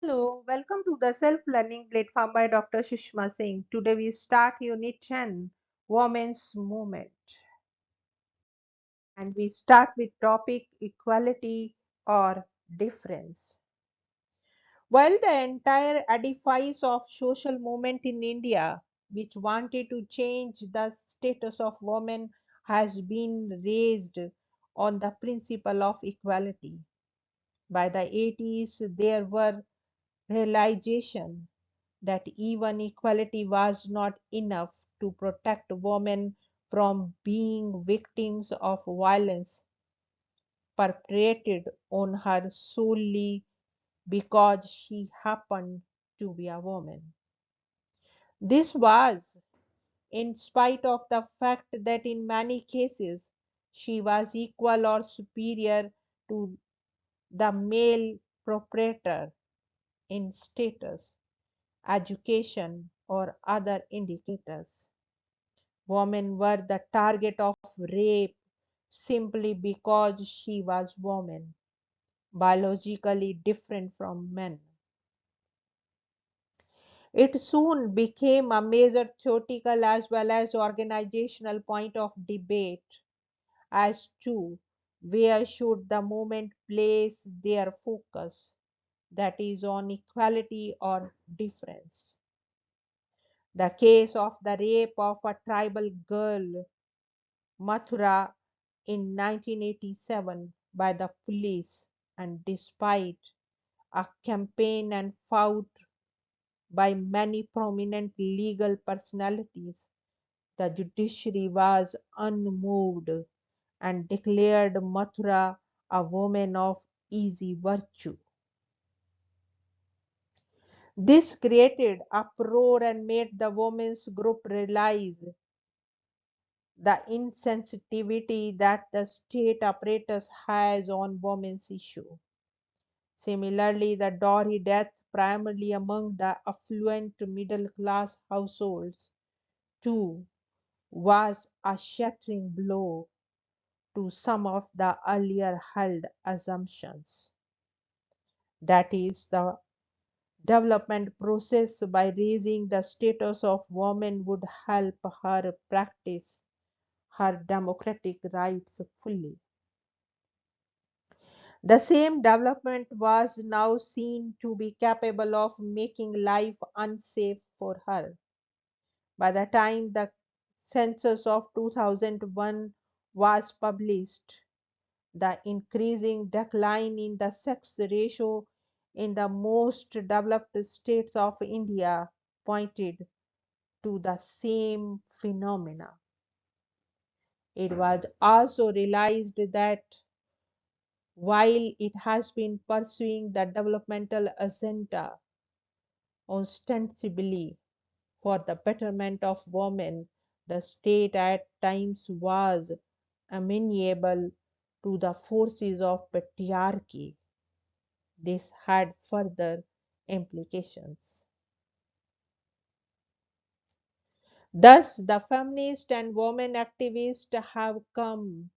Hello, welcome to the self-learning platform by Dr. Sushma Singh. Today we start Unit 10, Women's Movement. And we start with topic equality or difference. While the entire edifice of social movement in India, which wanted to change the status of women, has been raised on the principle of equality. By the 80s, there were realization that even equality was not enough to protect women from being victims of violence perpetrated on her solely because she happened to be a woman. This was in spite of the fact that in many cases she was equal or superior to the male proprietor in status, education, or other indicators. Women were the target of rape simply because she was woman, biologically different from men. It soon became a major theoretical as well as organizational point of debate as to where should the movement place their focus, that is on equality or difference. The case of the rape of a tribal girl Mathura in 1987 by the police, and despite a campaign and fought by many prominent legal personalities, the judiciary was unmoved and declared Mathura a woman of easy virtue. This created uproar and made the women's group realize the insensitivity that the state apparatus has on women's issue. Similarly, the Dowry death, primarily among the affluent middle class households, too, was a shattering blow to some of the earlier held assumptions. That is, the development process by raising the status of women would help her practice her democratic rights fully. The same development was now seen to be capable of making life unsafe for her. By the time the census of 2001 was published, the increasing decline in the sex ratio in the most developed states of India pointed to the same phenomena. It was also realized that while it has been pursuing the developmental agenda ostensibly for the betterment of women, the state at times was amenable to the forces of patriarchy. This had further implications. Thus, the feminist and women activists have come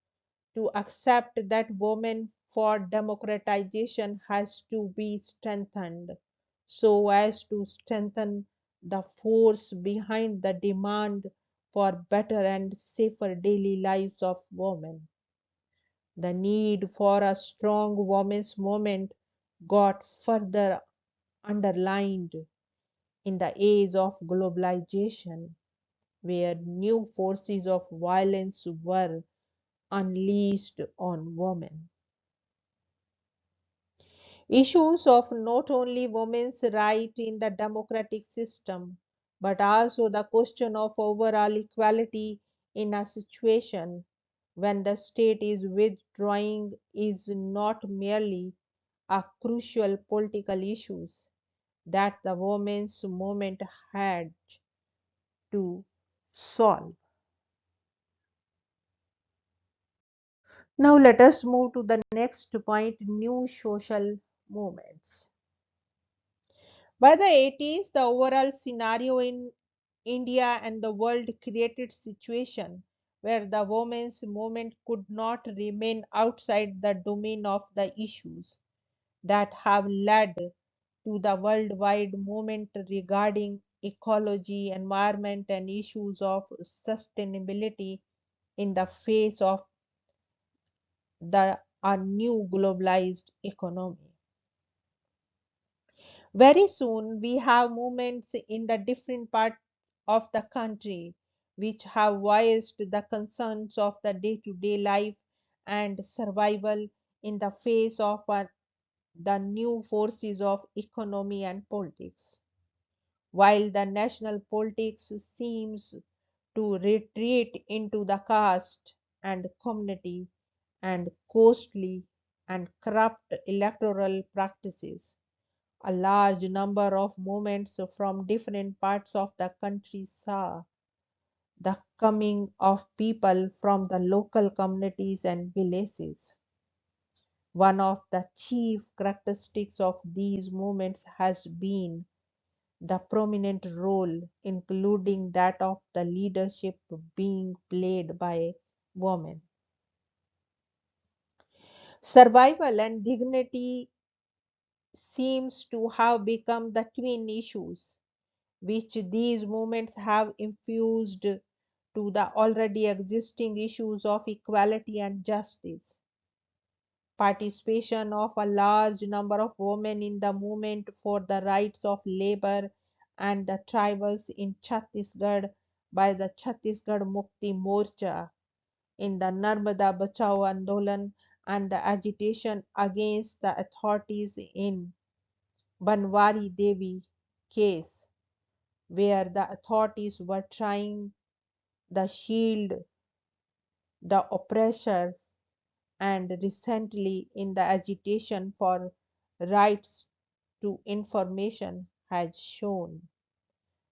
to accept that women for democratization has to be strengthened so as to strengthen the force behind the demand for better and safer daily lives of women. The need for a strong women's movement got further underlined in the age of globalization, where new forces of violence were unleashed on women. Issues of not only women's right in the democratic system, but also the question of overall equality in a situation when the state is withdrawing is not merely a crucial political issue that the women's movement had to solve. Now let us move to the next point, new social movements. By the 80s, the overall scenario in India and the world created situation where the women's movement could not remain outside the domain of the issues that have led to the worldwide movement regarding ecology, environment, and issues of sustainability in the face of a new globalized economy. Very soon, we have movements in the different parts of the country which have voiced the concerns of the day to day life and survival in the face of the new forces of economy and politics. While the national politics seems to retreat into the caste and community and costly and corrupt electoral practices, a large number of movements from different parts of the country saw the coming of people from the local communities and villages. One of the chief characteristics of these movements has been the prominent role, including that of the leadership, being played by women. Survival and dignity seems to have become the twin issues which these movements have infused to the already existing issues of equality and justice. Participation of a large number of women in the movement for the rights of labor and the tribals in Chhattisgarh by the Chhattisgarh Mukti Morcha, in the Narmada Bachao Andolan, and the agitation against the authorities in Banwari Devi case, where the authorities were trying the shield the oppressors, and recently in the agitation for rights to information has shown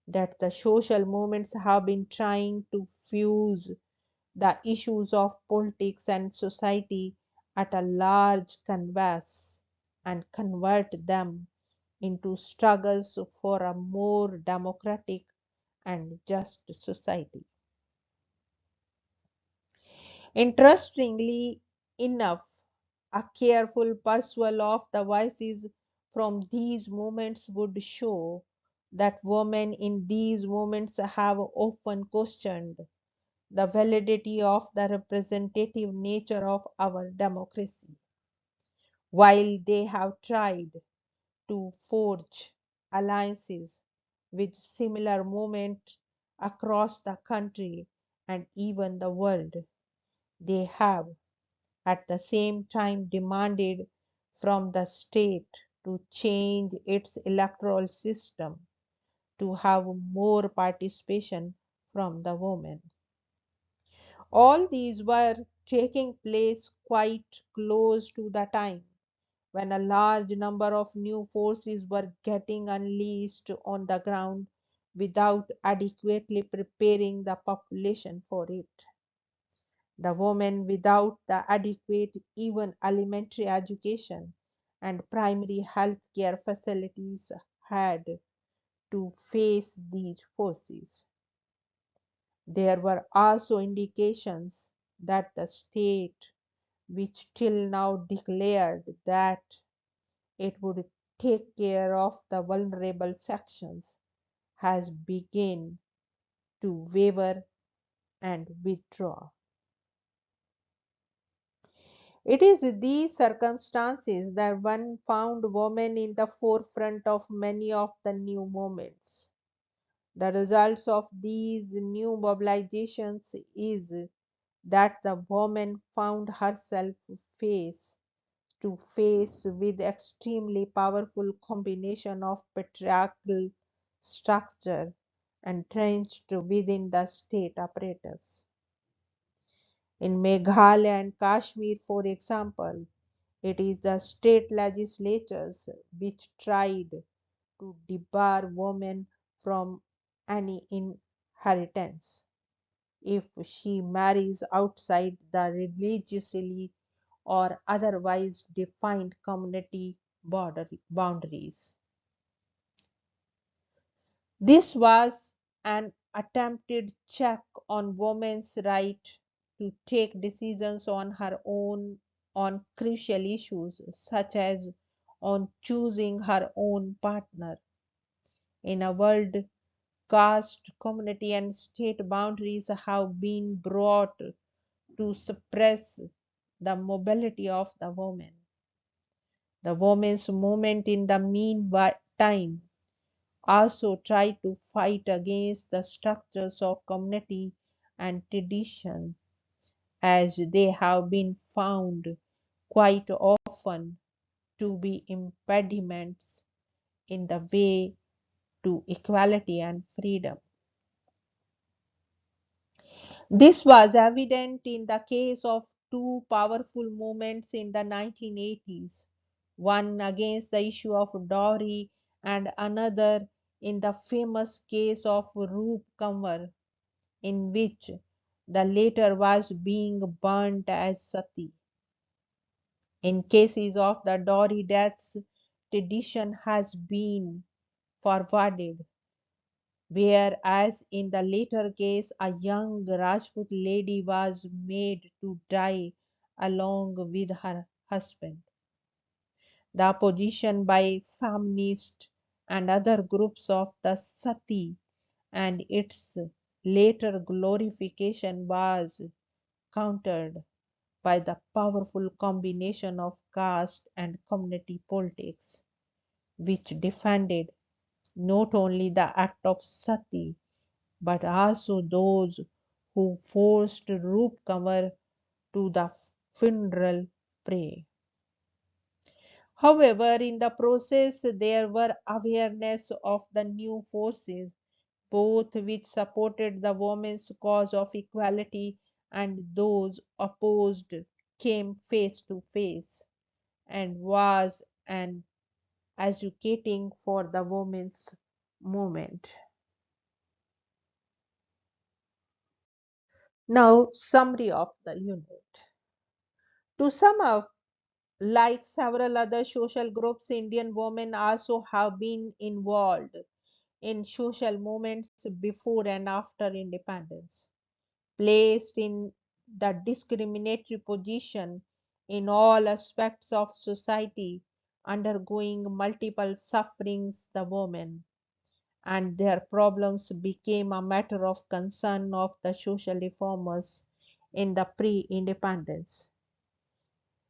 that the social movements have been trying to fuse the issues of politics and society at a large canvas and convert them into struggles for a more democratic and just society. Interestingly enough, a careful perusal of the voices from these movements would show that women in these movements have often questioned the validity of the representative nature of our democracy, while they have tried to forge alliances with similar movements across the country and even the world. They have at the same time demanded from the state to change its electoral system to have more participation from the women. All these were taking place quite close to the time when a large number of new forces were getting unleashed on the ground without adequately preparing the population for it. The women without the adequate, even elementary education and primary health care facilities had to face these forces. There were also indications that the state, which till now declared that it would take care of the vulnerable sections, has begun to waver and withdraw. It is these circumstances that one found women in the forefront of many of the new movements. The results of these new mobilizations is that the woman found herself face to face with extremely powerful combination of patriarchal structure entrenched within the state apparatus. In Meghalaya and Kashmir, for example, it is the state legislatures which tried to debar women from any inheritance if she marries outside the religiously or otherwise defined community boundaries. This was an attempted check on women's right to take decisions on her own on crucial issues such as on choosing her own partner. In a world, caste, community, and state boundaries have been brought to suppress the mobility of the woman. The women's movement in the meantime also tried to fight against the structures of community and tradition, as they have been found quite often to be impediments in the way to equality and freedom. This was evident in the case of two powerful movements in the 1980s, one against the issue of dowry and another in the famous case of Roop Kanwar, in which the latter was being burnt as sati. In cases of the dowry deaths, tradition has been forwarded, whereas in the later case a young Rajput lady was made to die along with her husband. The opposition by feminists and other groups of the sati and its later glorification was countered by the powerful combination of caste and community politics, which defended not only the act of sati but also those who forced Roop Kanwar to the funeral pyre. However, in the process, there were awareness of the new forces, both which supported the women's cause of equality and those opposed came face to face, and was an educating for the women's movement. Now, summary of the unit. To sum up, like several other social groups, Indian women also have been involved in social movements before and after independence, placed in the discriminatory position in all aspects of society, undergoing multiple sufferings, the women and their problems became a matter of concern of the social reformers in the pre-independence.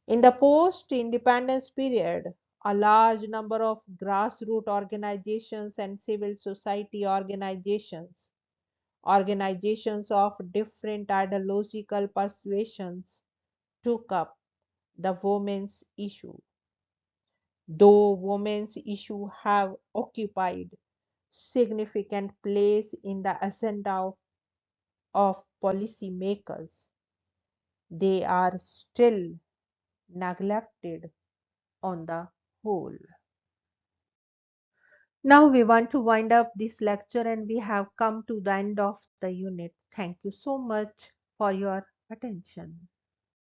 In the post-independence period, a large number of grassroots organizations and civil society organizations, organizations of different ideological persuasions, took up the women's issue. Though women's issues have occupied significant place in the agenda of policymakers, they are still neglected on the whole. Now we want to wind up this lecture and we have come to the end of the unit. Thank you so much for your attention.